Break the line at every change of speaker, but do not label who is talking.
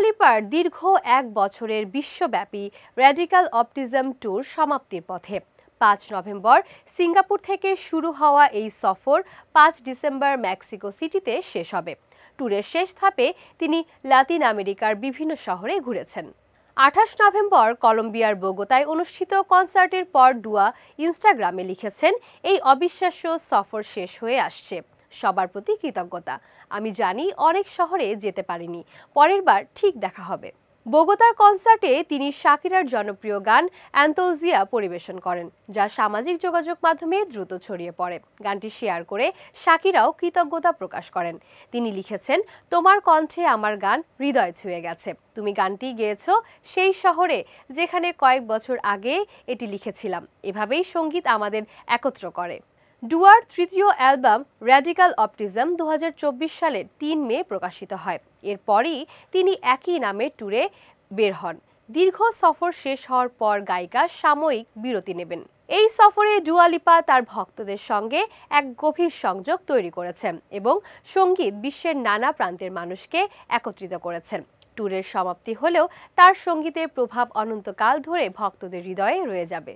Leper দীর্ঘ ১ বছরের বিশ্বব্যাপী র্যাডিক্যাল অপটিজম ট্যুর সমাপ্তির পথে। ৫ নভেম্বর সিঙ্গাপুর থেকে শুরু হওয়া এই সফর ৫ ডিসেম্বর মেক্সিকো সিটিতে শেষ হবে। ট্যুরের শেষ ধাপে তিনি লাতিন আমেরিকার বিভিন্ন শহরে ঘুরেছেন। ২৮ নভেম্বর কলম্বিয়ার বোগোতায় অনুষ্ঠিত কনসার্টের পর ডুয়া ইনস্টাগ্রামে লিখেছেন, এই অবিশ্বাস্য সফর শেষ হয়ে আসছে। সবার প্রতি কৃতজ্ঞতা। আমি জানি অনেক শহরে যেতে পারিনি, পরের বার ঠিক দেখা হবে। বোগোতার কনসার্টে তিনি শাকিরার জনপ্রিয় গান অ্যান্থোলজিয়া পরিবেশন করেন, যা সামাজিক যোগাযোগ মাধ্যমে দ্রুত ছড়িয়ে পড়ে। গানটি শেয়ার করে শাকিরাও কৃতজ্ঞতা প্রকাশ করেন। তিনি লিখেছেন, তোমার কণ্ঠে আমার গান হৃদয় ছুঁয়ে গেছে। তুমি গানটি গেয়েছ সেই শহরে যেখানে কয়েক বছর আগে এটি লিখেছিলাম। এভাবেই সঙ্গীত আমাদের একত্র করে। ডুয়ার তৃতীয় অ্যালবাম র্যাডিক্যাল অপটিজম ২০২৪ সালের ৩ মে প্রকাশিত হয়। এরপরই তিনি একই নামে ট্যুরে বের হন। দীর্ঘ সফর শেষ হওয়ার পর গায়িকা সাময়িক বিরতি নেবেন। এই সফরে ডুয়া লিপা তার ভক্তদের সঙ্গে এক গভীর সংযোগ তৈরি করেছেন এবং সঙ্গীত বিশ্বের নানা প্রান্তের মানুষকে একত্রিত করেছেন। ট্যুরের সমাপ্তি হলেও তার সঙ্গীতের প্রভাব অনন্তকাল ধরে ভক্তদের হৃদয়ে রয়ে যাবে।